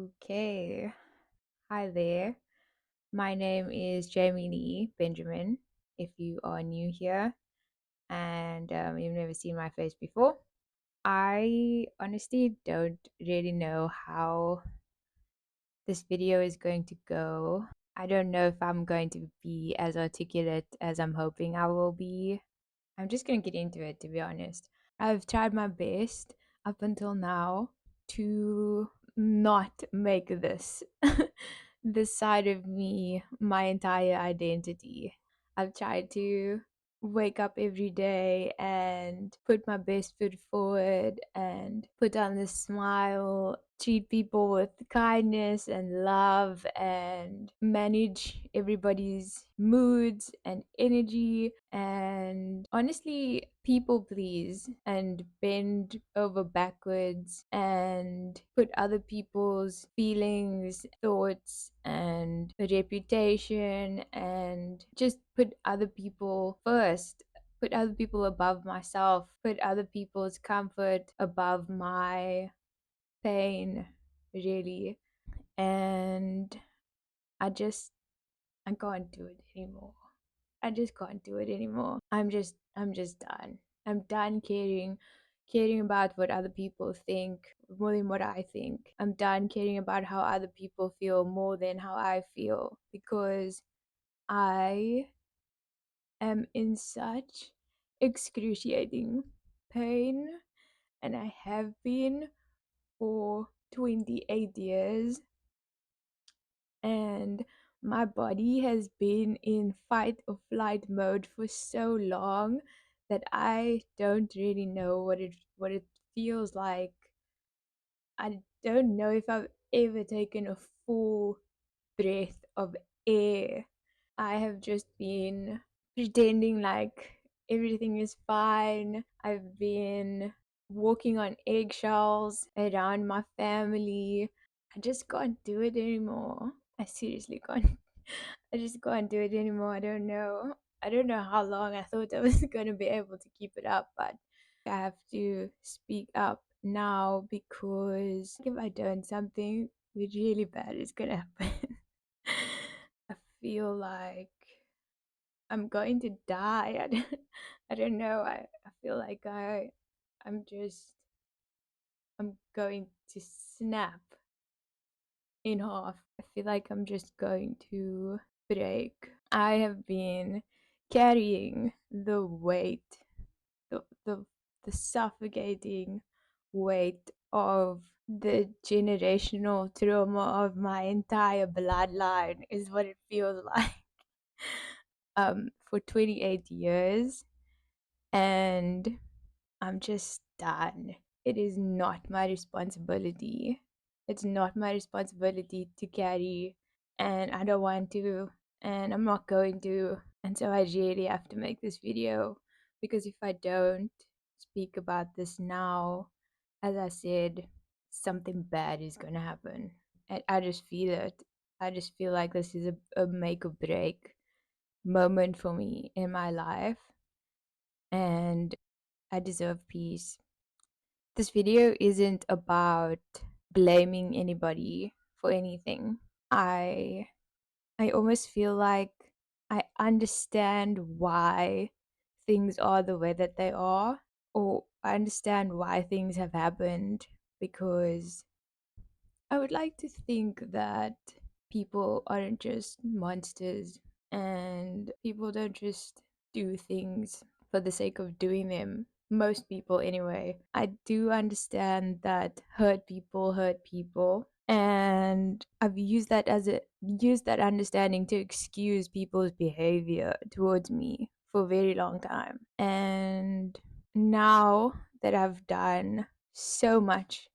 Okay. Hi there. My name is Jamie Lee Benjamin. If you are new here and you've never seen my face before, I honestly don't really know how this video is going to go. I don't know if I'm going to be as articulate as I'm hoping I will be. I'm just going to get into it, to be honest. I've tried my best up until now to not make this this side of me my entire identity. I've tried to wake up every day and put my best foot forward and put on this smile, treat people with kindness and love, and manage everybody's moods and energy, and honestly people please and bend over backwards and put other people's feelings, thoughts, and reputation, and just put other people first, put other people above myself, put other people's comfort above my pain, really. And I just I can't do it anymore. I just can't do it anymore. I'm just done. I'm done caring about what other people think more than what I think. I'm done caring about how other people feel more than how I feel, because I am in such excruciating pain, and I have been for 28 years, and my body has been in fight or flight mode for so long that I don't really know what it feels like. I don't know if I've ever taken a full breath of air. I have just been pretending like everything is fine. I've been walking on eggshells around my family. I just can't do it anymore. I seriously can't. I just can't do it anymore. I don't know. I don't know how long I thought I was going to be able to keep it up, but I have to speak up now, because if I don't, something really bad is going to happen. I feel like I'm going to die. I don't know. I feel like I'm going to snap in half. I feel like I'm just going to break. I have been carrying the weight, the the, the suffocating weight of the generational trauma of my entire bloodline, is what it feels like. For 28 years, and I'm just done. It is not my responsibility. It's not my responsibility to carry, and I don't want to, and I'm not going to. And so I really have to make this video, because if I don't speak about this now, as I said, something bad is going to happen. And I just feel it. I just feel like this is a make or break moment for me in my life, and I deserve peace. This video isn't about blaming anybody for anything. I I almost feel like I understand why things are the way that they are, or I understand why things have happened, because I would like to think that people aren't just monsters, and people don't just do things for the sake of doing them. Most people, anyway. I do understand that hurt people, and I've used that understanding to excuse people's behavior towards me for a very long time. And now that I've done so much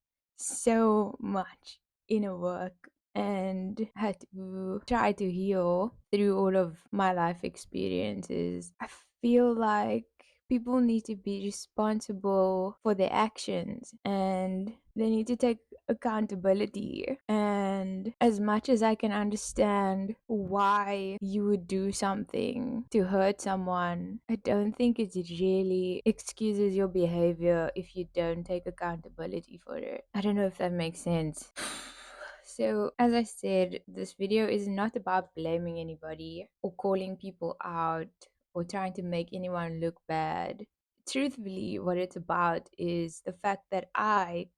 inner work and had to try to heal through all of my life experiences, I feel like people need to be responsible for their actions, and they need to take accountability. And as much as I can understand why you would do something to hurt someone, I don't think it really excuses your behavior if you don't take accountability for it. I don't know if that makes sense. So, as I said, this video is not about blaming anybody or calling people out or trying to make anyone look bad. Truthfully, what it's about is the fact that I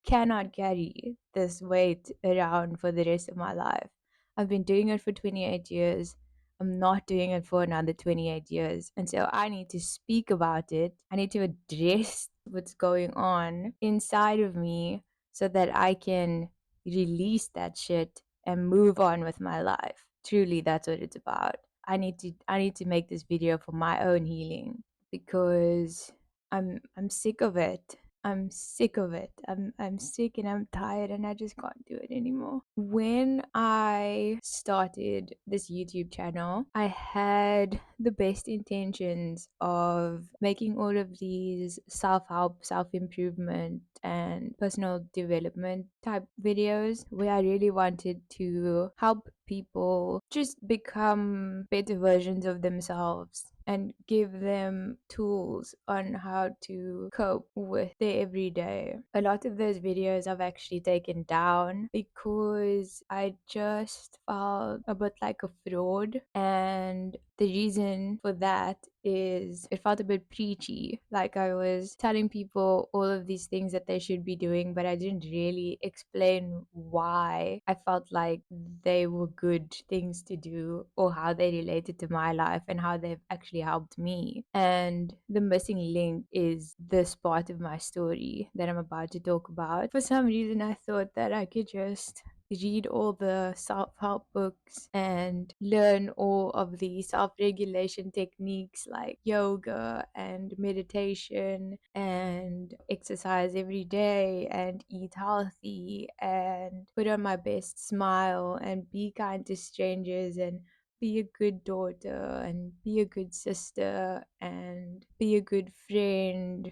cannot carry this weight around for the rest of my life. I've been doing it for 28 years. I'm not doing it for another 28 years. And so I need to speak about it. I need to address what's going on inside of me so that I can release that shit and move on with my life. Truly, that's what it's about. I need to make this video for my own healing because I'm sick of it. I'm sick of it. I'm sick and I'm tired and I just can't do it anymore. When I started this YouTube channel, I had the best intentions of making all of these self-help, self-improvement and personal development type videos where I really wanted to help people just become better versions of themselves and give them tools on how to cope with their everyday. A lot of those videos I've actually taken down because I just felt a bit like a fraud, and the reason for that is it felt a bit preachy, like I was telling people all of these things that they should be doing, but I didn't really explain why I felt like they were good things to do or how they related to my life and how they've actually helped me. And the missing link is this part of my story that I'm about to talk about. For some reason, I thought that I could just read all the self-help books and learn all of the self-regulation techniques like yoga and meditation and exercise every day and eat healthy and put on my best smile and be kind to strangers and be a good daughter and be a good sister and be a good friend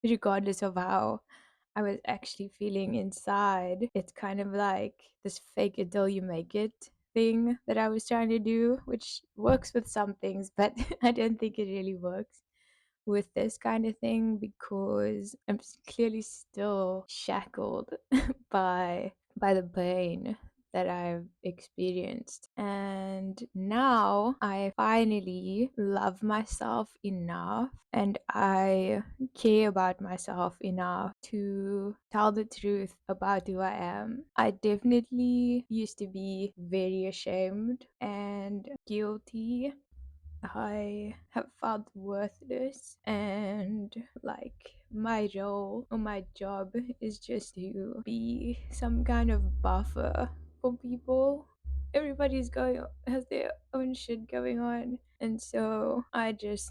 regardless of how I was actually feeling inside. It's kind of like this fake it till you make it thing that I was trying to do, which works with some things, but I don't think it really works with this kind of thing because I'm clearly still shackled by the pain that I've experienced. And now I finally love myself enough and I care about myself enough to tell the truth about who I am. I definitely used to be very ashamed and guilty. I have felt worthless, and like my role or my job is just to be some kind of buffer for people. Everybody's going has their own shit going on, and so I don't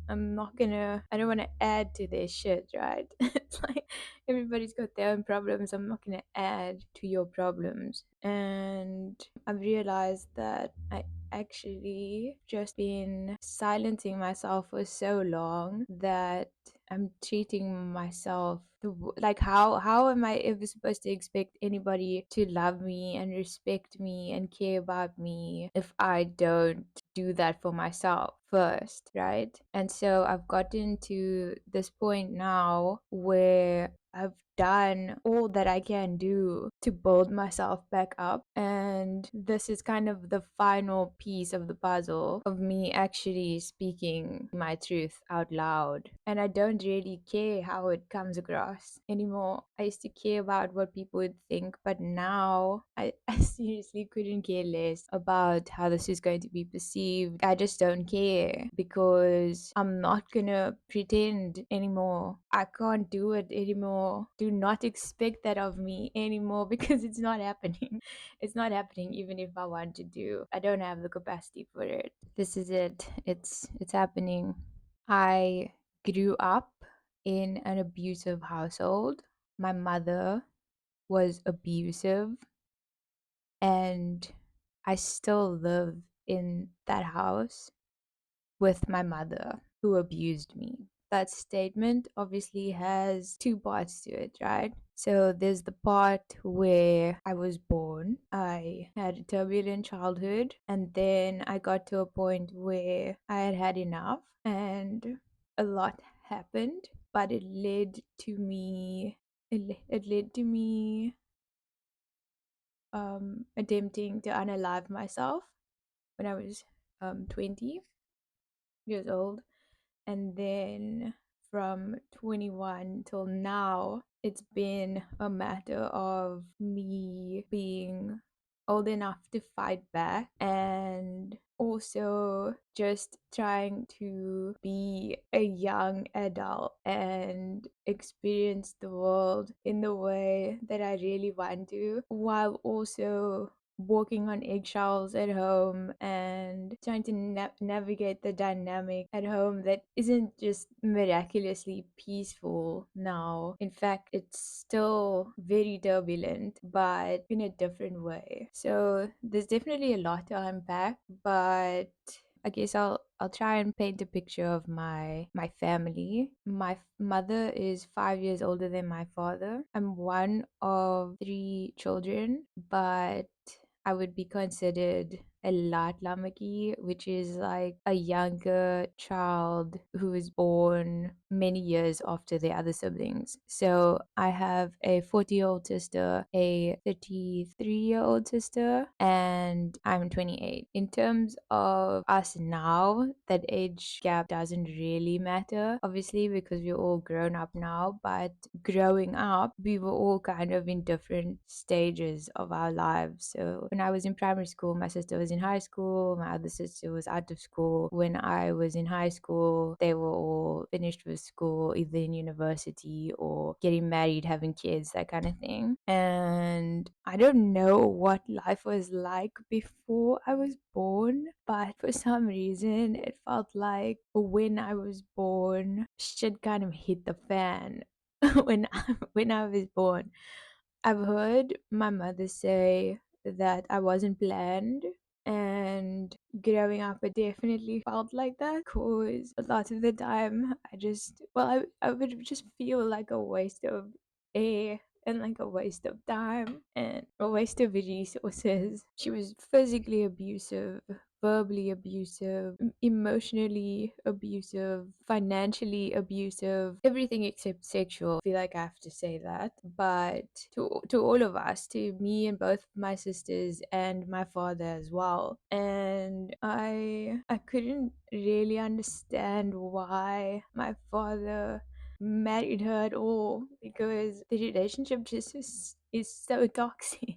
want to add to their shit, right? It's like everybody's got their own problems. I'm not going to add to your problems. And I've realized that I actually just been silencing myself for so long that I'm treating myself like how am I ever supposed to expect anybody to love me and respect me and care about me if I don't do that for myself first, right? And so I've gotten to this point now where I've done all that I can do to build myself back up. And this is kind of the final piece of the puzzle of me actually speaking my truth out loud. And I don't really care how it comes across anymore. I used to care about what people would think, but now I seriously couldn't care less about how this is going to be perceived. I just don't care because I'm not gonna pretend anymore. I can't do it anymore. Do not expect that of me anymore because it's not happening. It's not happening even if I want to do. I don't have the capacity for it. This is it. It's happening. I grew up in an abusive household. My mother was abusive and I still live in that house with my mother who abused me. That statement obviously has two parts to it, right? So there's the part where I was born, I had a turbulent childhood, and then I got to a point where I had had enough and a lot happened, but it led to me attempting to unalive myself when I was 20 years old. And then from 21 till now, it's been a matter of me being old enough to fight back and also just trying to be a young adult and experience the world in the way that I really want to, while also walking on eggshells at home and trying to navigate the dynamic at home that isn't just miraculously peaceful now. In fact, it's still very turbulent, but in a different way. So there's definitely a lot to unpack, but I guess I'll try and paint a picture of my family. My mother is 5 years older than my father. I'm one of three children, but I would be considered a lat lamaki, which is like a younger child who was born many years after the other siblings. So I have a 40-year-old sister, a 33-year-old sister, and I'm 28. In terms of us now, that age gap doesn't really matter, obviously, because we're all grown up now, but growing up, we were all kind of in different stages of our lives. So when I was in primary school, my sister was in high school, my other sister was out of school. When I was in high school, they were all finished with school, either in university or getting married, having kids, that kind of thing. And I don't know what life was like before I was born, but for some reason, it felt like when I was born, shit kind of hit the fan. When I was born, I've heard my mother say that I wasn't planned, and growing up, it definitely felt like that because a lot of the time, I would just feel like a waste of air and like a waste of time and a waste of resources. She was physically abusive, verbally abusive, emotionally abusive, financially abusive, everything except sexual. I feel like I have to say that. But to all of us, to me and both my sisters and my father as well. And I couldn't really understand why my father married her at all, because the relationship just is so toxic.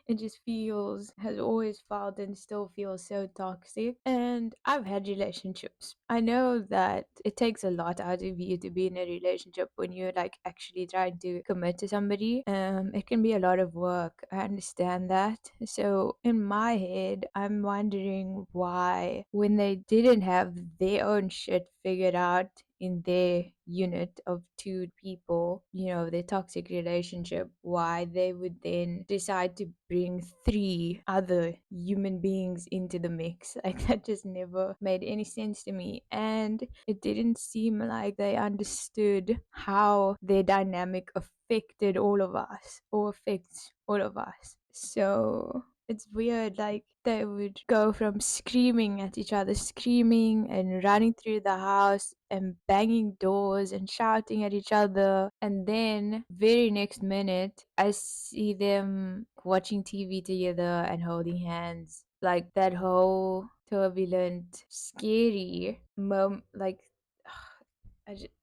It just feels, has always felt and still feels so toxic. And I've had relationships. I know that it takes a lot out of you to be in a relationship when you're like actually trying to commit to somebody. It can be a lot of work. I understand that. So in my head, I'm wondering why, when they didn't have their own shit figured out in their unit of two people, their toxic relationship, why they would then decide to bring three other human beings into the mix. Like, that just never made any sense to me. And it didn't seem like they understood how their dynamic affected all of us or affects all of us. So it's weird, like they would go from screaming at each other, screaming and running through the house and banging doors and shouting at each other. And then, very next minute, I see them watching TV together and holding hands. Like that whole turbulent, scary moment, like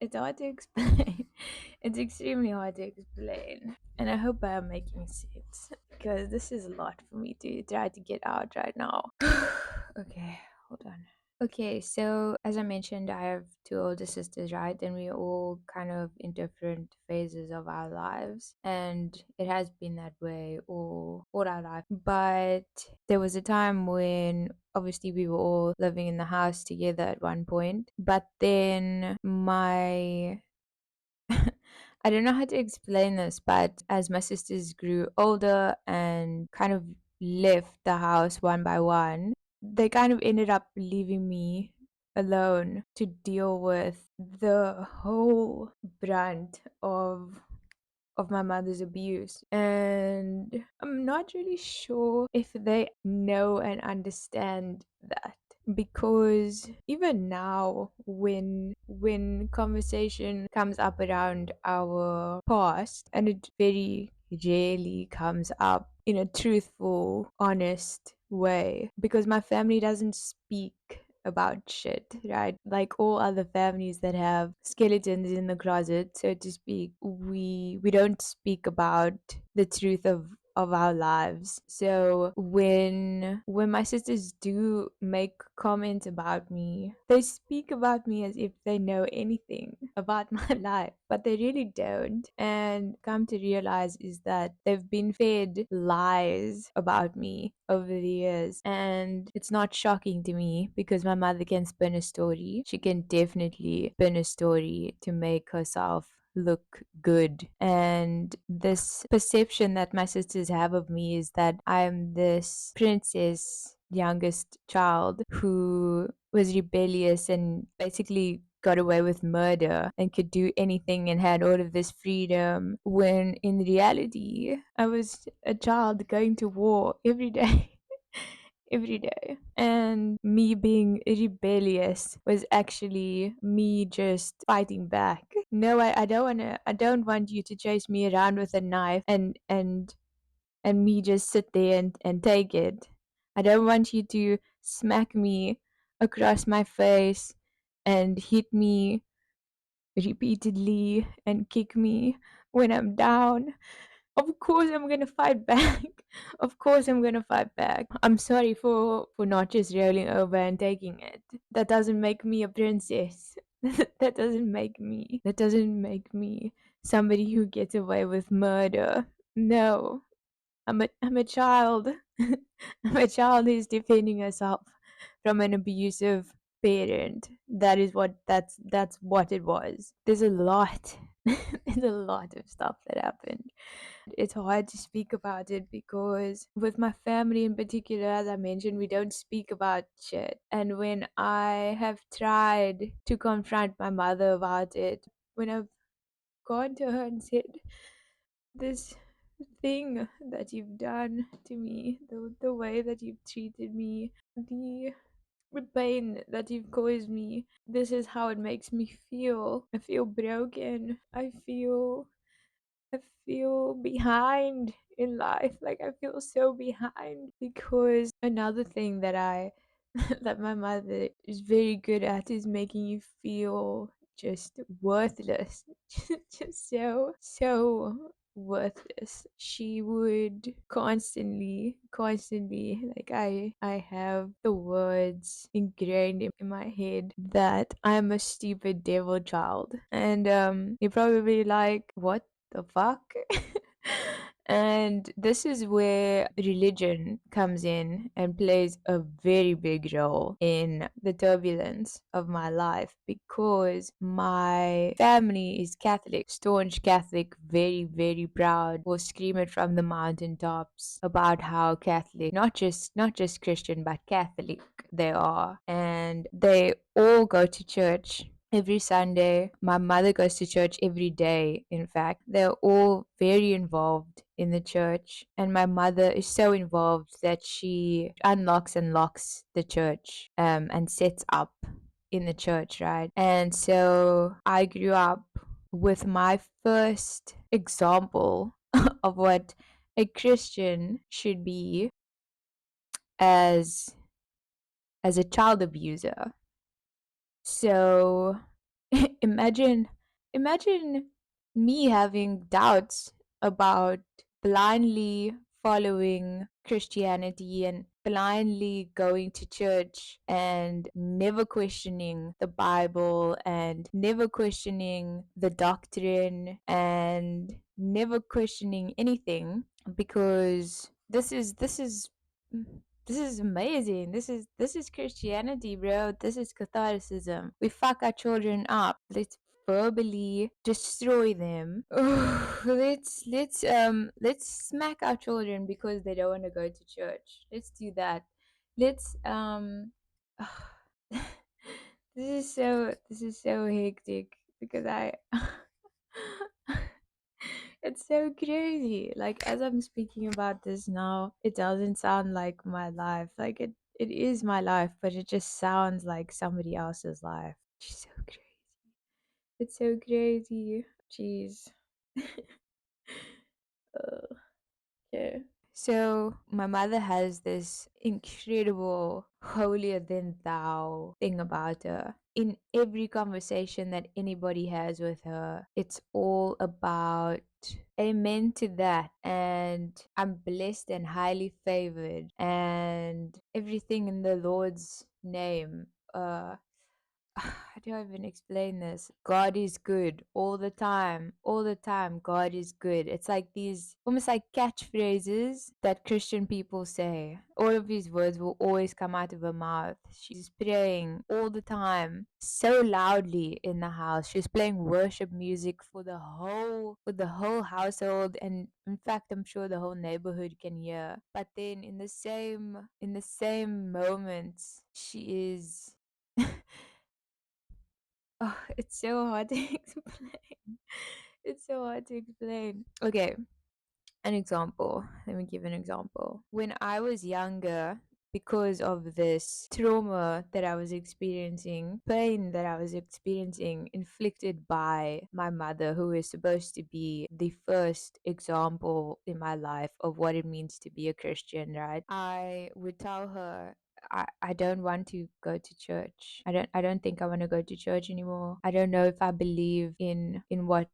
it's hard to explain. It's extremely hard to explain. And I hope I am making sense because this is a lot for me to try to get out right now. Okay, hold on. Okay, so as I mentioned, I have two older sisters, right? And we're all kind of in different phases of our lives. And it has been that way all our life. But there was a time when obviously we were all living in the house together at one point. But then I don't know how to explain this, but as my sisters grew older and kind of left the house one by one, they kind of ended up leaving me alone to deal with the whole brunt of my mother's abuse. And I'm not really sure if they know and understand that, because even now, when conversation comes up around our past, and it very rarely comes up in a truthful, honest way because my family doesn't speak about shit, right? Like all other families that have skeletons in the closet, so to speak, we don't speak about the truth of our lives. So when my sisters do make comments about me, they speak about me as if they know anything about my life, but they really don't. And come to realize is that they've been fed lies about me over the years. And it's not shocking to me because my mother can spin a story. She can definitely spin a story to make herself look good. And this perception that my sisters have of me is that I'm this princess youngest child who was rebellious and basically got away with murder and could do anything and had all of this freedom, when in reality I was a child going to war every day. Every day. And me being rebellious was actually me just fighting back. No, I don't want you to chase me around with a knife and me just sit there and take it. I don't want you to smack me across my face and hit me repeatedly and kick me when I'm down. Of course I'm gonna fight back. Of course I'm gonna fight back. I'm sorry for not just rolling over and taking it. That doesn't make me a princess. That doesn't make me somebody who gets away with murder. No. I'm a child. I'm a child who's defending herself from an abusive parent. That's what it was. There's a lot. There's a lot of stuff that happened. It's hard to speak about it because with my family in particular, as I mentioned, we don't speak about shit. And when I have tried to confront my mother about it, when I've gone to her and said, this thing that you've done to me, the way that you've treated me, the pain that you've caused me, this is how it makes me feel. I feel broken. I feel behind in life. Like I feel so behind because another thing that I that my mother is very good at is making you feel just worthless. Just so worthless. She would constantly, like I have the words ingrained in my head that I'm a stupid devil child. And you're probably like, what the fuck? And this is where religion comes in and plays a very big role in the turbulence of my life because my family is Catholic, staunch Catholic, very, very proud, will scream it from the mountaintops about how Catholic, not just Christian, but Catholic they are. And they all go to church every Sunday. My mother goes to church every day, in fact. They're all very involved in the church. And my mother is so involved that she unlocks and locks the church and sets up in the church, right? And so I grew up with my first example of what a Christian should be as as a child abuser. So imagine imagine me having doubts about blindly following Christianity and blindly going to church and never questioning the Bible and never questioning the doctrine and never questioning anything because this is amazing. This is Christianity, bro. This is Catholicism. We fuck our children up. Let's verbally destroy them. Let's smack our children because they don't want to go to church. Let's do that. Let's this is so hectic because I it's so crazy. Like as I'm speaking about this now, it doesn't sound like my life. Like it is my life, but it just sounds like somebody else's life. It's so crazy. It's so crazy. Jeez. Okay. So my mother has this incredible holier than thou thing about her. In every conversation that anybody has with her, it's all about amen to that, and I'm blessed and highly favored and everything in the Lord's name. How do I even explain this? God is good all the time. All the time, God is good. It's like these almost like catchphrases that Christian people say. All of these words will always come out of her mouth. She's praying all the time, so loudly in the house. She's playing worship music for the whole household, and in fact, I'm sure the whole neighborhood can hear. But then in the same moments, she is Oh, it's so hard to explain. It's so hard to explain. Okay, an example. Let me give an example. When I was younger, because of this trauma that I was experiencing, pain that I was experiencing, inflicted by my mother, who is supposed to be the first example in my life of what it means to be a Christian, right? I would tell her, I don't want to go to church. I don't think I want to go to church anymore. I don't know if I believe in what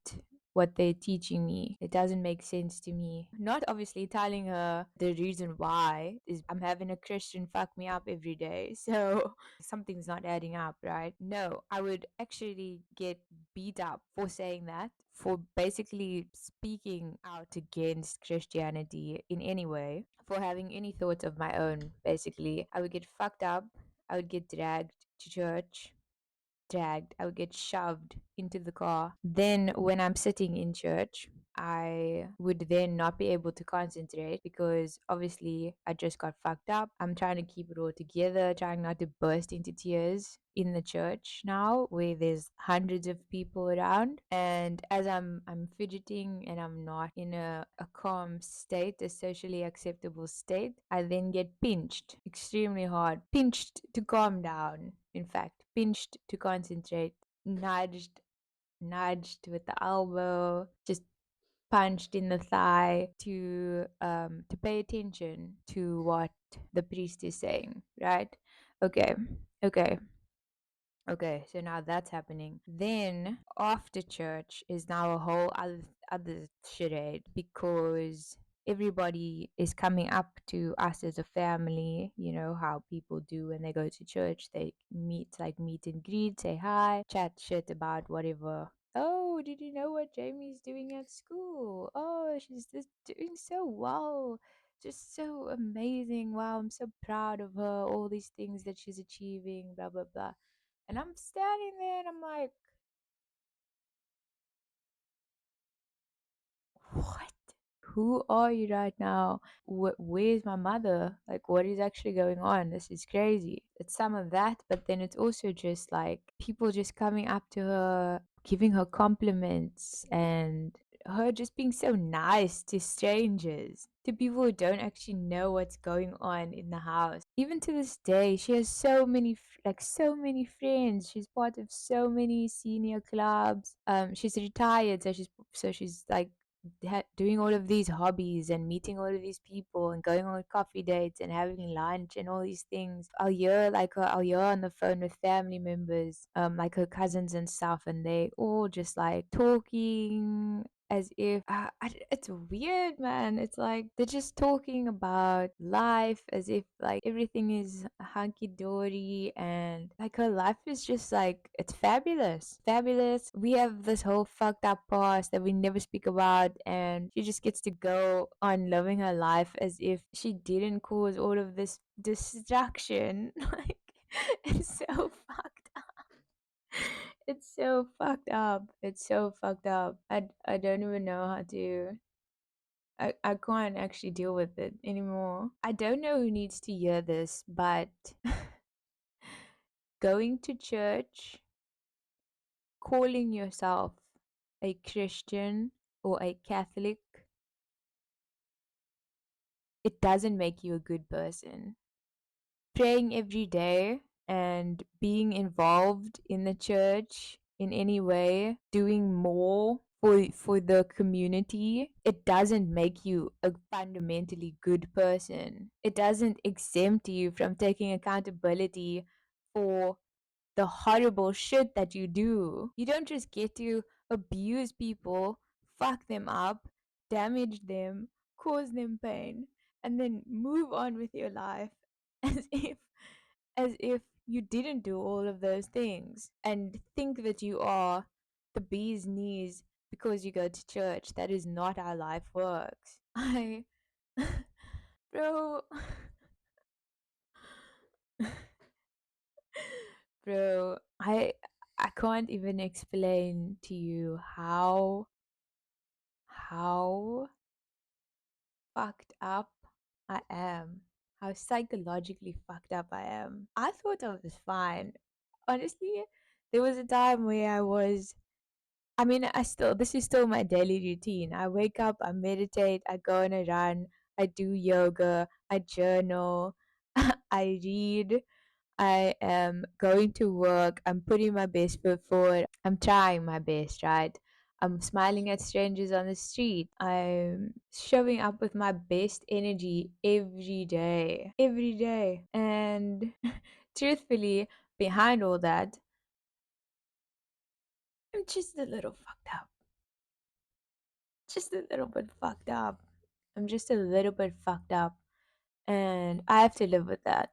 they're teaching me. It doesn't make sense to me. Not obviously telling her the reason why is I'm having a Christian fuck me up every day. So something's not adding up, right? No, I would actually get beat up for saying that, for basically speaking out against Christianity in any way, for having any thoughts of my own, basically. I would get fucked up. I would get dragged to church dragged. I would get shoved into the car. Then, when I'm sitting in church, I would then not be able to concentrate because obviously I just got fucked up. I'm trying to keep it all together, trying not to burst into tears in the church now where there's hundreds of people around, and as I'm fidgeting and I'm not in a calm state, a socially acceptable state, I then get pinched extremely hard, pinched to calm down, in fact, pinched to concentrate, nudged with the elbow, just punched in the thigh to pay attention to what the priest is saying, right? Okay. Okay. Okay, so now that's happening. Then after church is now a whole other charade because everybody is coming up to us as a family. You know how people do when they go to church. They meet and greet, say hi, chat shit about whatever. Oh, did you know what Jamie's doing at school? Oh, she's just doing so well. Just so amazing. Wow, I'm so proud of her. All these things that she's achieving, blah, blah, blah. And I'm standing there and I'm like, what? Who are you right now? Where's my mother? Like, what is actually going on? This is crazy. It's some of that, but then it's also just like people just coming up to her, giving her compliments, and her just being so nice to strangers, to people who don't actually know what's going on in the house. Even to this day, she has so many friends. She's part of so many senior clubs. She's retired, so she's like doing all of these hobbies and meeting all of these people and going on coffee dates and having lunch and all these things. I'll hear on the phone with family members, like her cousins and stuff, and they all just like talking as if it's weird, man. It's like they're just talking about life as if like everything is hunky dory, and like her life is just like it's fabulous, fabulous. We have this whole fucked up past that we never speak about, and she just gets to go on living her life as if she didn't cause all of this destruction. Like, it's so fucked it's so fucked up. It's so fucked up. I don't even know how to. I can't actually deal with it anymore. I don't know who needs to hear this, but going to church, calling yourself a Christian or a Catholic, it doesn't make you a good person. Praying every day and being involved in the church in any way, doing more for the community, it doesn't make you a fundamentally good person. It doesn't exempt you from taking accountability for the horrible shit that you do. You don't just get to abuse people, fuck them up, damage them, cause them pain, and then move on with your life as if you didn't do all of those things and think that you are the bee's knees because you go to church. That is not how life works. I bro bro, I can't even explain to you how fucked up I am. How psychologically fucked up I am. I thought I was fine. Honestly, there was a time where I mean, this is still my daily routine. I wake up, I meditate, I go on a run, I do yoga, I journal, I read, I am going to work, I'm putting my best foot forward, I'm trying my best, right? I'm smiling at strangers on the street. I'm showing up with my best energy every day. Every day. And truthfully, behind all that, I'm just a little fucked up. Just a little bit fucked up. I'm just a little bit fucked up. And I have to live with that.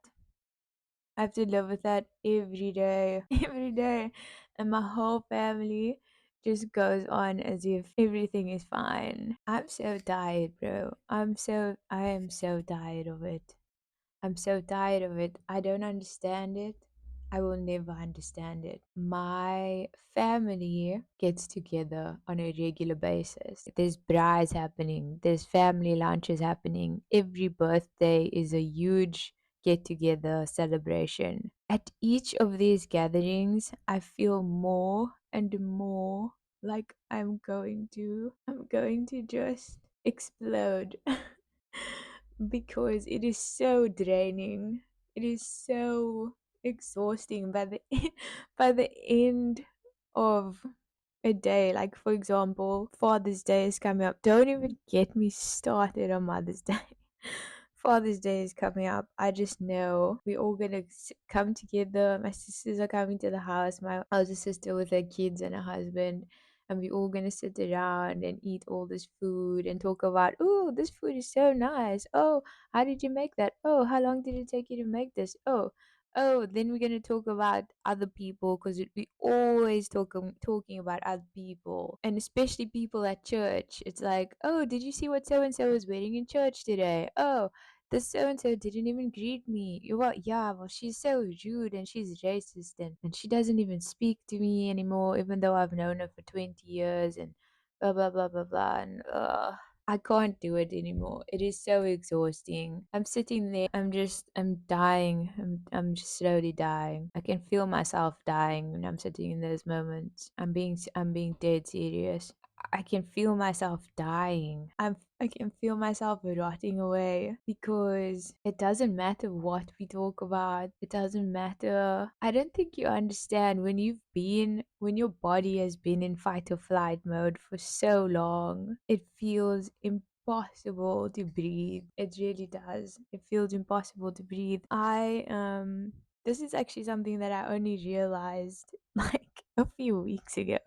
I have to live with that every day, every day. And my whole family just goes on as if everything is fine. I'm so tired, bro. I am so tired of it. I'm so tired of it. I don't understand it. I will never understand it. My family gets together on a regular basis. There's brides happening, there's family lunches happening. Every birthday is a huge get together celebration. At each of these gatherings, I feel more and more like I'm going to just explode. Because it is so draining. It is so exhausting by the by the end of a day. Like for example, Father's Day is coming up. Don't even get me started on Mother's Day. Father's Day is coming up. I just know we're all gonna come together. My sisters are coming to the house. My elder sister with her kids and her husband, and we're all gonna sit around and eat all this food and talk about, oh, this food is so nice. Oh, how did you make that? Oh, how long did it take you to make this? Oh, then we're gonna talk about other people because we always talking about other people, and especially people at church. It's like, oh, did you see what so and so was wearing in church today? Oh, this so and so didn't even greet me. You what? Yeah, well, she's so rude and she's racist and she doesn't even speak to me anymore, even though I've known her for 20 years and blah blah blah blah blah. And I can't do it anymore. It is so exhausting. I'm sitting there. I'm dying. I'm just slowly dying. I can feel myself dying when I'm sitting in those moments. I'm being dead serious. I can feel myself dying. I can feel myself rotting away because it doesn't matter what we talk about. It doesn't matter. I don't think you understand when your body has been in fight or flight mode for so long. It feels impossible to breathe. It really does. It feels impossible to breathe. This is actually something that I only realized like a few weeks ago.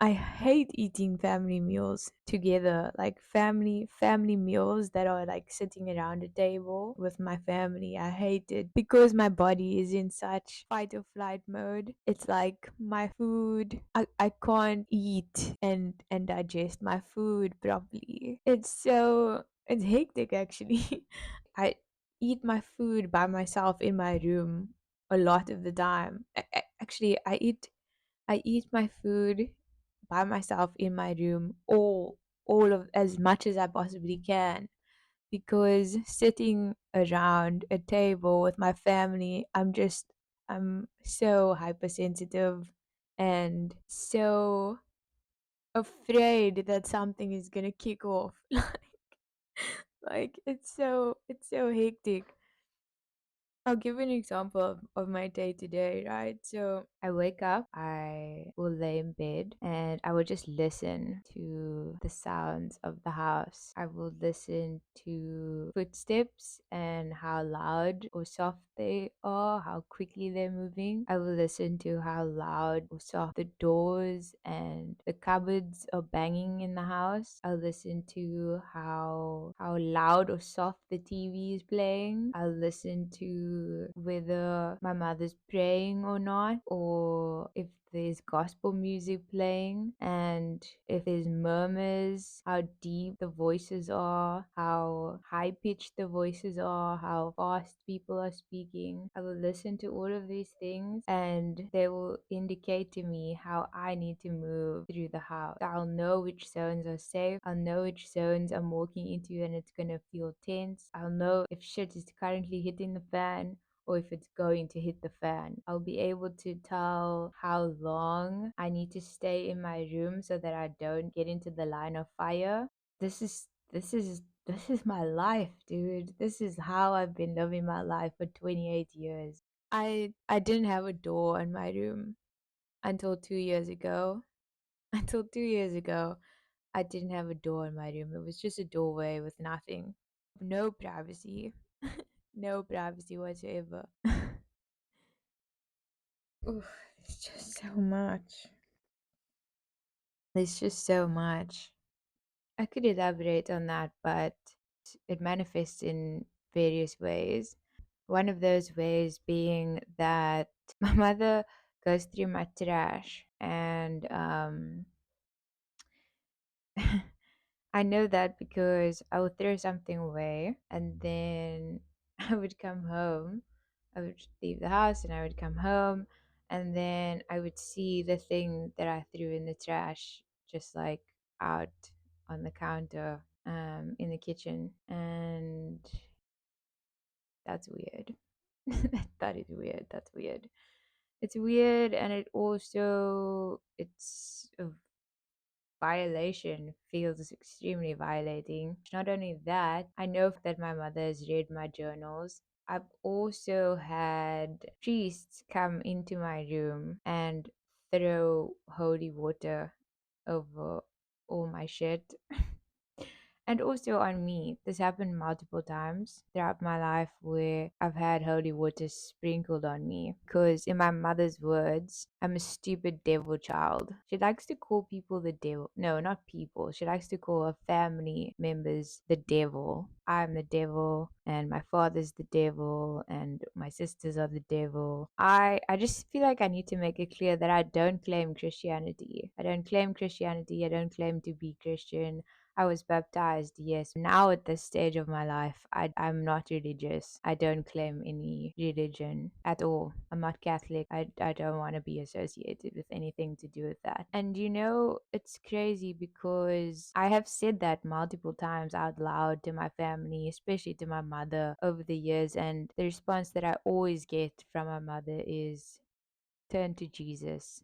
I hate eating family meals together, like family meals that are like sitting around a table with my family. I hate it because my body is in such fight or flight mode. It's like my food, I can't eat and digest my food properly. It's hectic actually. I eat my food by myself in my room a lot of the time. Actually, I eat my food by myself in my room all of as much as I possibly can because sitting around a table with my family, I'm so hypersensitive and so afraid that something is gonna kick off. Like it's so hectic. I'll give an example of my day to day, right? So I wake up, I will lay in bed, and I will just listen to the sounds of the house. I will listen to footsteps and how loud or soft they are, how quickly they're moving. I will listen to how loud or soft the doors and the cupboards are banging in the house. I'll listen to how loud or soft the TV is playing. I'll listen to whether my mother's praying or not, or if there's gospel music playing, and if there's murmurs, how deep the voices are, how high pitched the voices are, how fast people are speaking. I will listen to all of these things and they will indicate to me how I need to move through the house. So I'll know which zones are safe, I'll know which zones I'm walking into and it's gonna feel tense. I'll know if shit is currently hitting the fan or if it's going to hit the fan. I'll be able to tell how long I need to stay in my room so that I don't get into the line of fire. This is my life, dude. This is how I've been living my life for 28 years. I didn't have a door in my room until 2 years ago. Until 2 years ago, I didn't have a door in my room. It was just a doorway with nothing. No privacy. No privacy whatsoever. Oof, it's just so much. There's just so much. I could elaborate on that, but it manifests in various ways. One of those ways being that my mother goes through my trash and I know that because I would throw something away and then I would come home. I would leave the house and I would come home and then I would see the thing that I threw in the trash just like out on the counter in the kitchen, and that's weird. That is weird. That's weird. It's weird, and it's a violation, feels extremely violating. Not only that, I know that my mother has read my journals. I've also had priests come into my room and throw holy water over all my shit. And also on me. This happened multiple times throughout my life where I've had holy water sprinkled on me. Because, in my mother's words, I'm a stupid devil child. She likes to call people the devil. No, not people. She likes to call her family members the devil. I'm the devil, and my father's the devil, and my sisters are the devil. I just feel like I need to make it clear that I don't claim Christianity. I don't claim Christianity. I don't claim to be Christian. I was baptized, yes. Now at this stage of my life, I'm not religious. I don't claim any religion at all. I'm not Catholic. I don't want to be associated with anything to do with that. And it's crazy because I have said that multiple times out loud to my family, especially to my mother over the years. And the response that I always get from my mother is turn to Jesus.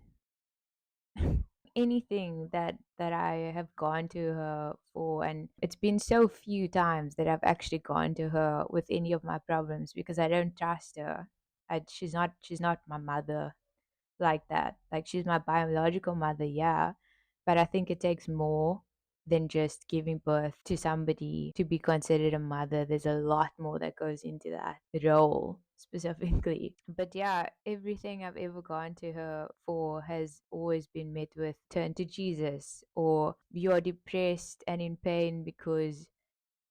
Anything that I have gone to her for, and it's been so few times that I've actually gone to her with any of my problems because I don't trust her. She's not my mother like that. Like, she's my biological mother, yeah, but I think it takes more than just giving birth to somebody to be considered a mother. There's a lot more that goes into that role specifically. But yeah, everything I've ever gone to her for has always been met with turn to Jesus, or you're depressed and in pain because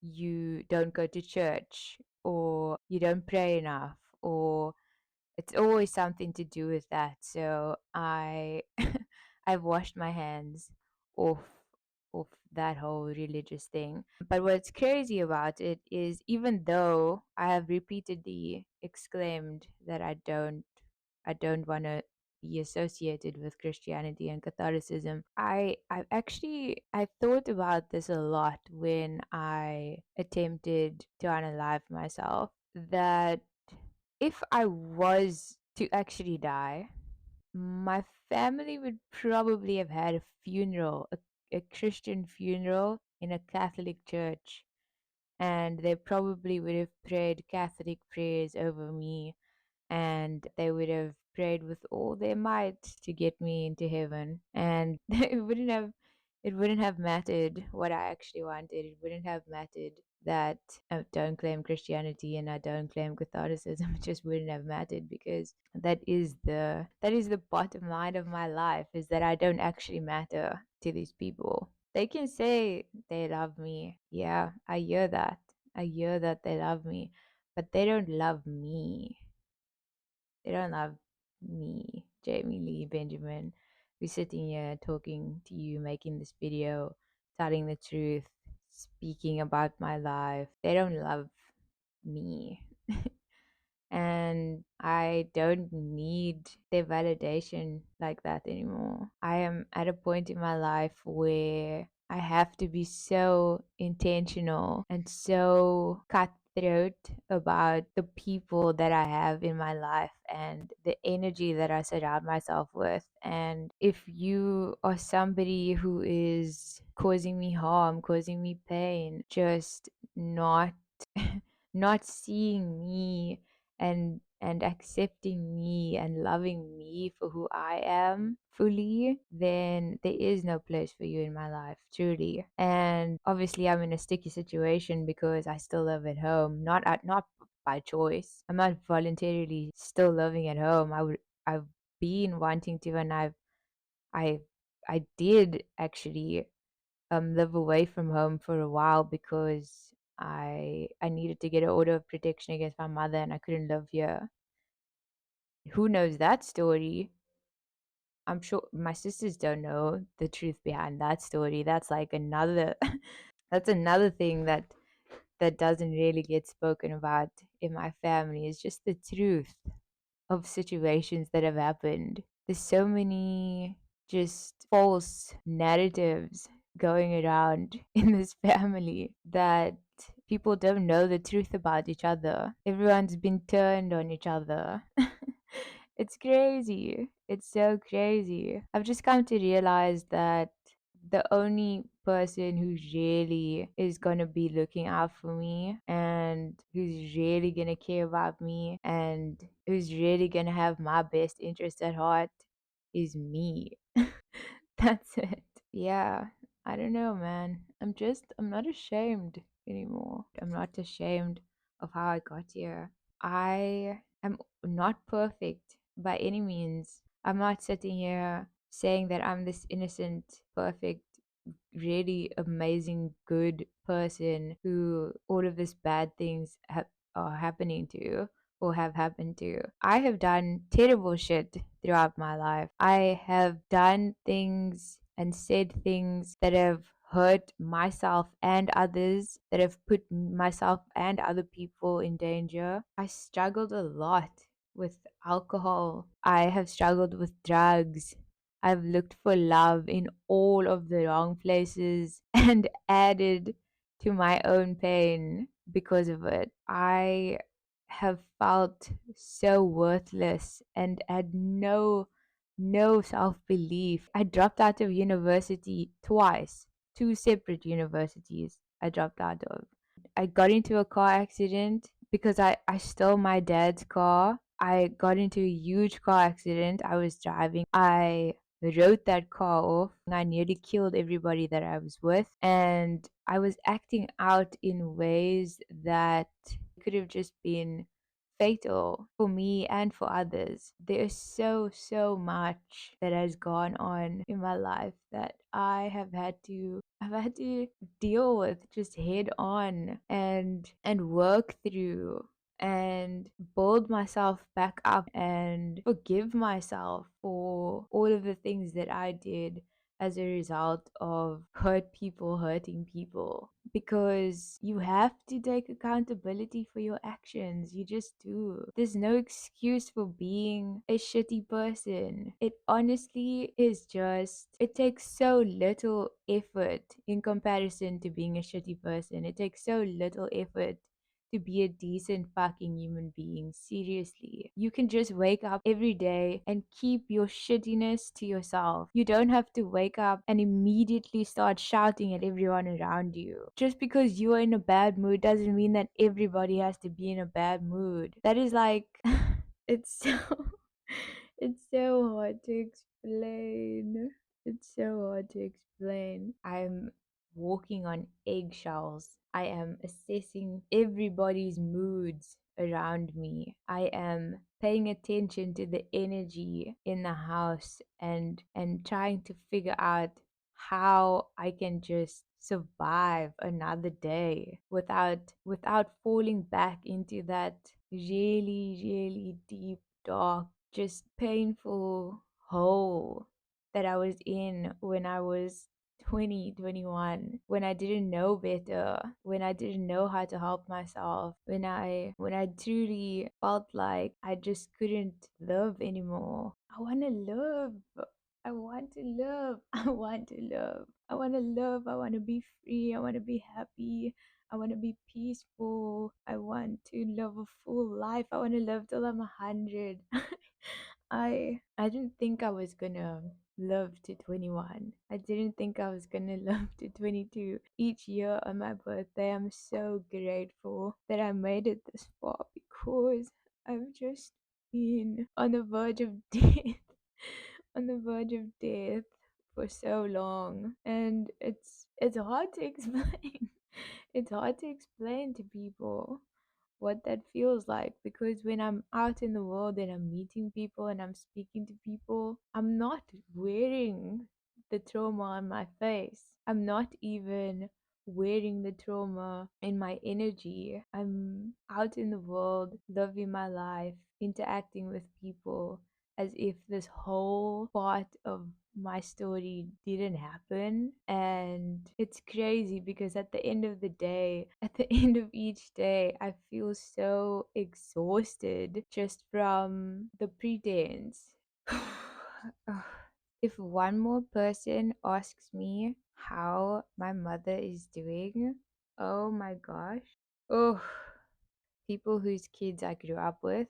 you don't go to church, or you don't pray enough, or it's always something to do with that. So I've washed my hands off of that whole religious thing. But what's crazy about it is, even though I have repeatedly exclaimed that I don't want to be associated with Christianity and Catholicism, I thought about this a lot when I attempted to unalive myself, that if I was to actually die, my family would probably have had a funeral, a Christian funeral in a Catholic church. and they probably would have prayed Catholic prayers over me, and they would have prayed with all their might to get me into heaven, and it wouldn't have mattered what I actually wanted. It wouldn't have mattered that I don't claim Christianity and I don't claim Catholicism. It just wouldn't have mattered, because that is the bottom line of my life, is that I don't actually matter to these people. They can say they love me. Yeah, I hear that. I hear that they love me, but they don't love me. They don't love me, Jamie Lee Benjamin, who's sitting here talking to you, making this video, telling the truth, speaking about my life. They don't love me. And I don't need their validation like that anymore. I am at a point in my life where I have to be so intentional and so cutthroat about the people that I have in my life and the energy that I surround myself with. And if you are somebody who is causing me harm, causing me pain, just not not seeing me and accepting me and loving me for who I am fully, then there is no place for you in my life, truly. And obviously I'm in a sticky situation because I still live at home, not by choice. I'm not voluntarily still living at home. I've been wanting to, and I I did actually live away from home for a while because I needed to get an order of protection against my mother, and I couldn't live here. Who knows that story? I'm sure my sisters don't know the truth behind that story. That's like another that's another thing that doesn't really get spoken about in my family, is just the truth of situations that have happened. There's so many just false narratives going around in this family that people don't know the truth about each other. Everyone's been turned on each other. It's crazy. It's so crazy. I've just come to realize that the only person who really is going to be looking out for me and who's really going to care about me and who's really going to have my best interest at heart is me. That's it. Yeah, I don't know, man. I'm not ashamed anymore. I'm not ashamed of how I got here. I am not perfect by any means. I'm not sitting here saying that I'm this innocent, perfect, really amazing, good person who all of these bad things are happening to or have happened to. I have done terrible shit throughout my life. I have done things and said things that have hurt myself and others, that have put myself and other people in danger. I struggled a lot with alcohol. I have struggled with drugs. I've looked for love in all of the wrong places and added to my own pain because of it. I have felt so worthless and had no self-belief. I dropped out of university twice, two separate universities I dropped out of. I got into a car accident because I stole my dad's car. I got into a huge car accident. I was driving. I wrote that car off. I nearly killed everybody that I was with. And I was acting out in ways that could have just been fatal for me and for others. There's so much that has gone on in my life that I've had to deal with just head on and work through and build myself back up and forgive myself for all of the things that I did as a result of hurting people, because you have to take accountability for your actions. You just do. There's no excuse for being a shitty person. It honestly is just, it takes so little effort in comparison to being a shitty person. It takes so little effort to be a decent fucking human being. Seriously. You can just wake up every day and keep your shittiness to yourself. You don't have to wake up and immediately start shouting at everyone around you. Just because you are in a bad mood doesn't mean that everybody has to be in a bad mood. That is like, it's so, it's so hard to explain. It's so hard to explain. I'm walking on eggshells. I am assessing everybody's moods around me. I am paying attention to the energy in the house and trying to figure out how I can just survive another day without falling back into that really, really deep, dark, just painful hole that I was in when I was 20, 21, when I didn't know better, when I didn't know how to help myself, when I truly felt like I just couldn't love anymore. I want to love. I want to love. I want to love. I want to love. I want to be free. I want to be happy. I want to be peaceful. I want to live a full life. I want to live till I'm 100. I didn't think I was gonna live to 21. I didn't think I was gonna live to 22. Each year on my birthday, I'm so grateful that I made it this far because I've just been on the verge of death, on the verge of death for so long, and it's hard to explain. It's hard to explain to people what that feels like because when I'm out in the world and I'm meeting people and I'm speaking to people, I'm not wearing the trauma on my face. I'm not even wearing the trauma in my energy. I'm out in the world, living my life, interacting with people as if this whole part of my story didn't happen. And it's crazy because at the end of the day, at the end of each day, I feel so exhausted just from the pretense. Ugh. If one more person asks me how my mother is doing, oh my gosh. Oh, people whose kids I grew up with,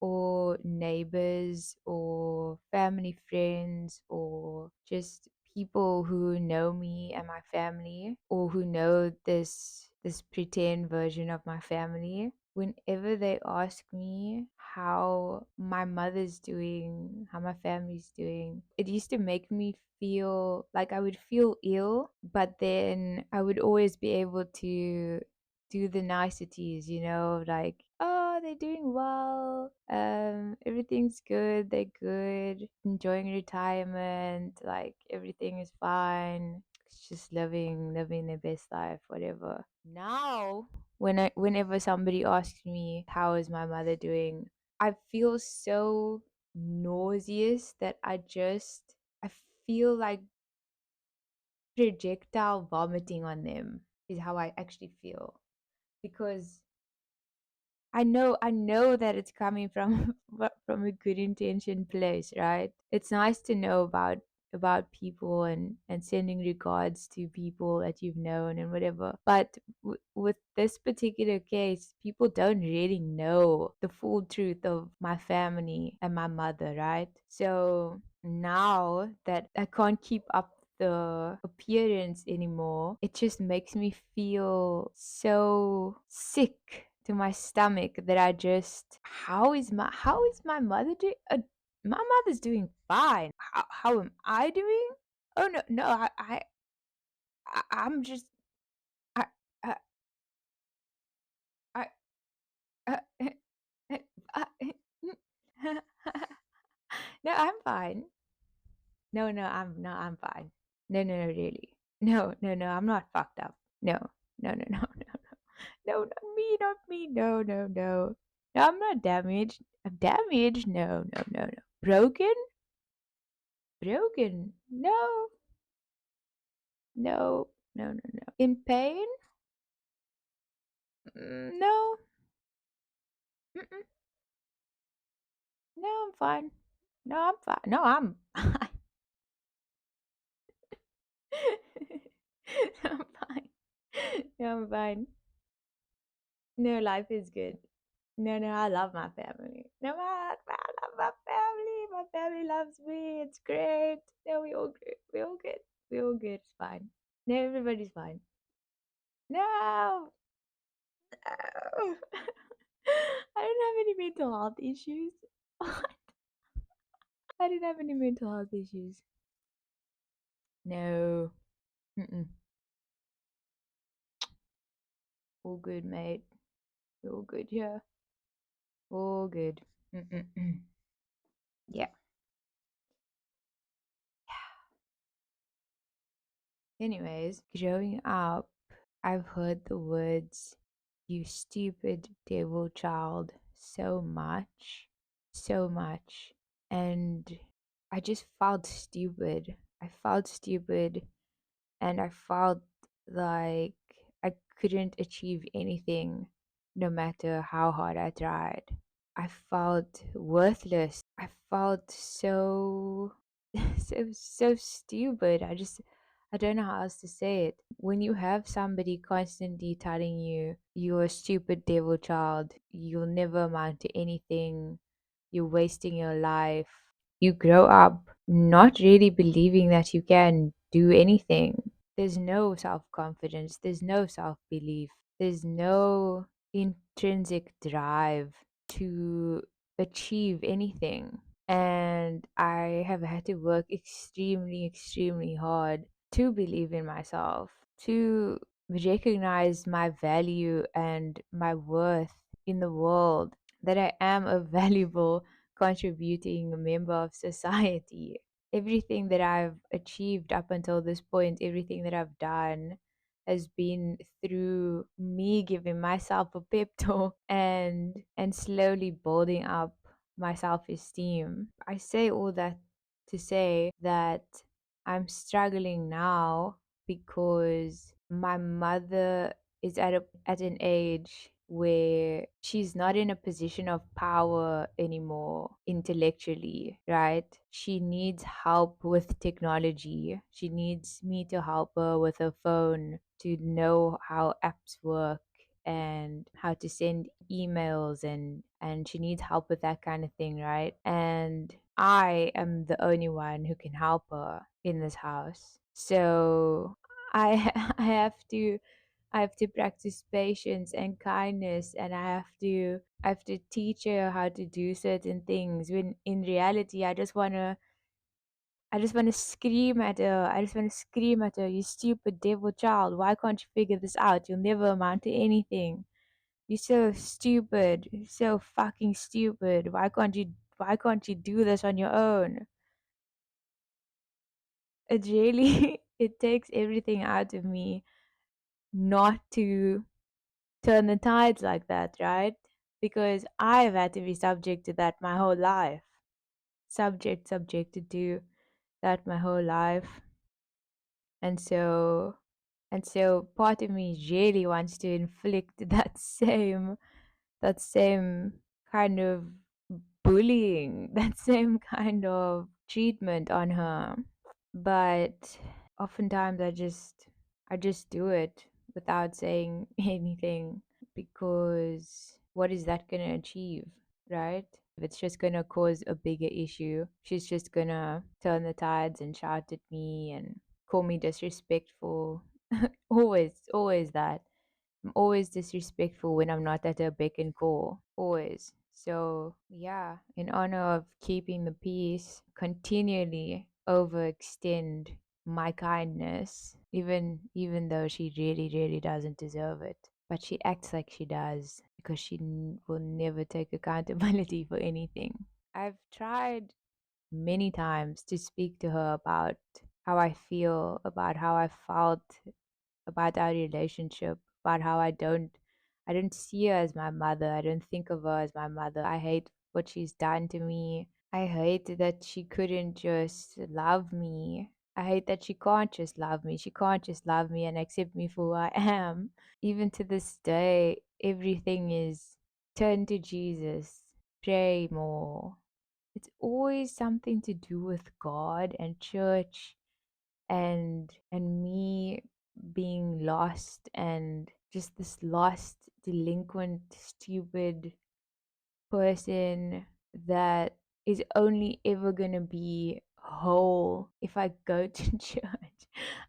or neighbors or family friends or just people who know me and my family or who know this pretend version of my family, whenever they ask me how my mother's doing, how my family's doing, it used to make me feel like I would feel ill, but then I would always be able to do the niceties, like, oh, they're doing well, everything's good, they're good, enjoying retirement, like everything is fine, it's just living their best life, whatever. Now, whenever somebody asks me how is my mother doing, I feel so nauseous that I feel like projectile vomiting on them is how I actually feel, because I know that it's coming from from a good intention place, right? It's nice to know about people and sending regards to people that you've known and whatever. But with this particular case, people don't really know the full truth of my family and my mother, right? So now that I can't keep up the appearance anymore, it just makes me feel so sick to my stomach that I just, how is my mother doing? My mother's doing fine. How am I doing? Oh no, no, I'm just, I, I, I, uh, I no, I'm fine. No, I'm fine. No, no, no, really. No, no, no, I'm not fucked up. No, no, no, no, no, no. No, not me, not me. No, no, no. No, I'm not damaged. I'm damaged? No, no, no, no. Broken? Broken? No, no, no, no, no. In pain? No. Mm-mm. No, I'm fine. No, I'm fine. No, I'm I'm fine. No, I'm fine. No, life is good. No, no, I love my family. No, I love my family. My family loves me. It's great. No, we all good. We all good. We all good. It's fine. No, everybody's fine. No, no. I don't have any mental health issues. I didn't have any mental health issues. No. Mm-mm. All good, mate. All good, yeah. All good. Mm-mm-mm. Yeah. Anyways, growing up, I've heard the words, you stupid devil child, so much. So much. And I just felt stupid. I felt stupid and I felt like I couldn't achieve anything no matter how hard I tried. I felt worthless. I felt so so stupid. I don't know how else to say it. When you have somebody constantly telling you you're a stupid devil child, you'll never amount to anything, you're wasting your life. You grow up not really believing that you can do anything. There's no self confidence, there's no self belief, there's no intrinsic drive to achieve anything. And I have had to work extremely, extremely hard to believe in myself, to recognize my value and my worth in the world, that I am a valuable, contributing member of society. Everything that I've achieved up until this point, everything that I've done has been through me giving myself a pep talk and slowly building up my self-esteem. I say all that to say that I'm struggling now because my mother is at an age where she's not in a position of power anymore intellectually, right? She needs help with technology. She needs me to help her with her phone, to know how apps work and how to send emails, and she needs help with that kind of thing, right? And I am the only one who can help her in this house. So I I have to practice patience and kindness, and I have to teach her how to do certain things when in reality I just want to scream at her. I just want to scream at her, you stupid devil child. Why can't you figure this out? You'll never amount to anything. You're so stupid. You're so fucking stupid. Why can't you do this on your own? It really it takes everything out of me not to turn the tides like that, right? Because I've had to be subject to that my whole life. Subjected to that my whole life. And so part of me really wants to inflict that same kind of bullying, that same kind of treatment on her. But oftentimes I just do it without saying anything, because what is that going to achieve, right? If it's just going to cause a bigger issue, she's just going to turn the tides and shout at me and call me disrespectful. Always that. I'm always disrespectful when I'm not at her beck and call. Always. So, yeah, in honor of keeping the peace, continually overextend my kindness, even though she really doesn't deserve it. But she acts like she does because she will never take accountability for anything. I've tried many times to speak to her about how I feel, about how I felt about our relationship, about how I don't see her as my mother. I don't think of her as my mother. I hate what she's done to me. I hate that she couldn't just love me. I hate that she can't just love me. She can't just love me and accept me for who I am. Even to this day, everything is turn to Jesus, pray more. It's always something to do with God and church and me being lost and just this lost, delinquent, stupid person that is only ever gonna be whole if I go to church.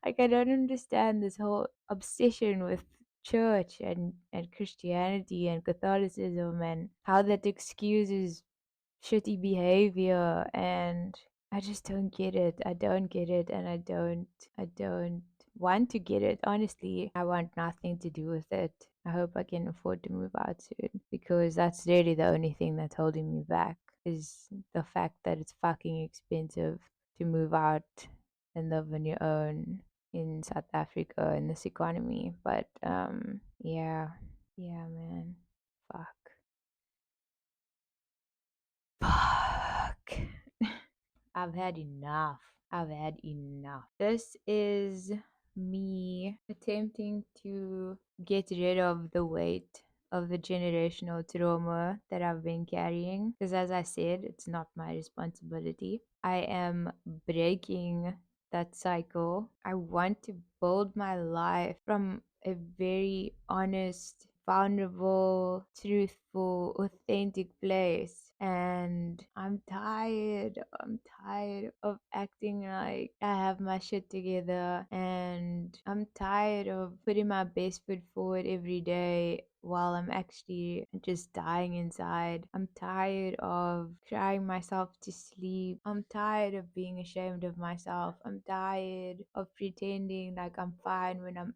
Like, I don't understand this whole obsession with church and Christianity and Catholicism and how that excuses shitty behavior, and I just don't get it. I don't get it, and I don't want to get it. Honestly, I want nothing to do with it. I hope I can afford to move out soon, because that's really the only thing that's holding me back, is the fact that it's fucking expensive to move out and live on your own in South Africa in this economy. But yeah. Yeah, man. Fuck. Fuck. I've had enough. I've had enough. This is me attempting to get rid of the weight of the generational trauma that I've been carrying. Because, as I said, it's not my responsibility. I am breaking that cycle. I want to build my life from a very honest, vulnerable, truthful, authentic place. And I'm tired. I'm tired of acting like I have my shit together. And I'm tired of putting my best foot forward every day while I'm actually just dying inside. I'm tired of crying myself to sleep. I'm tired of being ashamed of myself. I'm tired of pretending like I'm fine when I'm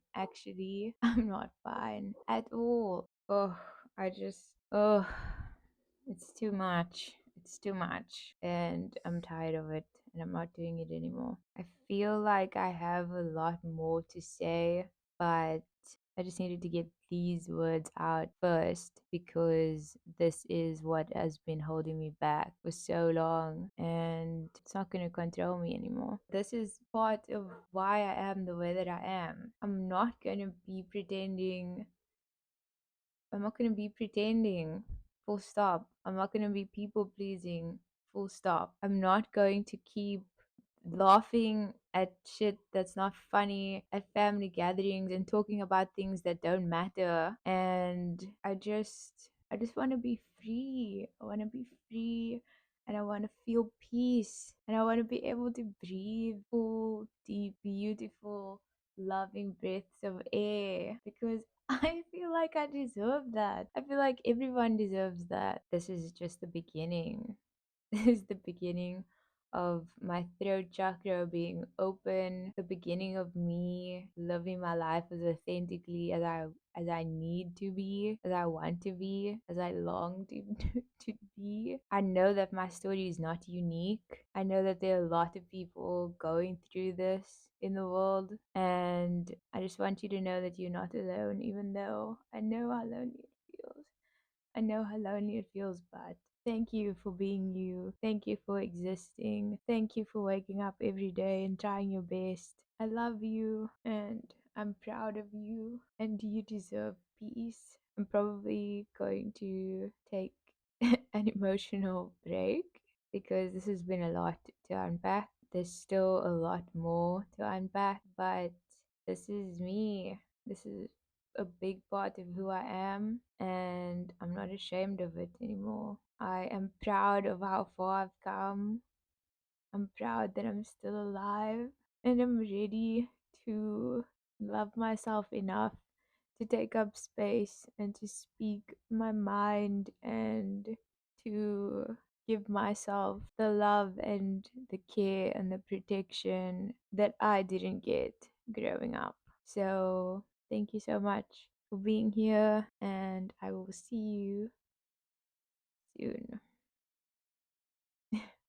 not fine at all. Oh, oh, it's too much. It's too much. And I'm tired of it. And I'm not doing it anymore. I feel like I have a lot more to say, but I just needed to get these words out first, because this is what has been holding me back for so long, and it's not going to control me anymore. This is part of why I am the way that I am. I'm not going to be pretending. Full stop. I'm not going to be people pleasing. Full stop. I'm not going to keep laughing at shit that's not funny at family gatherings and talking about things that don't matter. And I just want to be free. I want to be free, and I want to feel peace, and I want to be able to breathe full, deep, beautiful, loving breaths of air, because I feel like I deserve that. I feel like everyone deserves that. This is just the beginning. This is the beginning of my throat chakra being open, the beginning of me living my life as authentically as I need to be, as I want to be, as I long to to be. I know that my story is not unique. I know that there are a lot of people going through this in the world, and I just want you to know that you're not alone, even though I know how lonely it feels. I know how lonely it feels, but thank you for being you. Thank you for existing. Thank you for waking up every day and trying your best. I love you, and I'm proud of you, and you deserve peace. I'm probably going to take an emotional break, because this has been a lot to unpack. There's still a lot more to unpack, but this is me. This is a big part of who I am, and I'm not ashamed of it anymore. I am proud of how far I've come. I'm proud that I'm still alive, and I'm ready to love myself enough to take up space and to speak my mind, and to give myself the love and the care and the protection that I didn't get growing up. So, thank you so much for being here, and I will see you soon.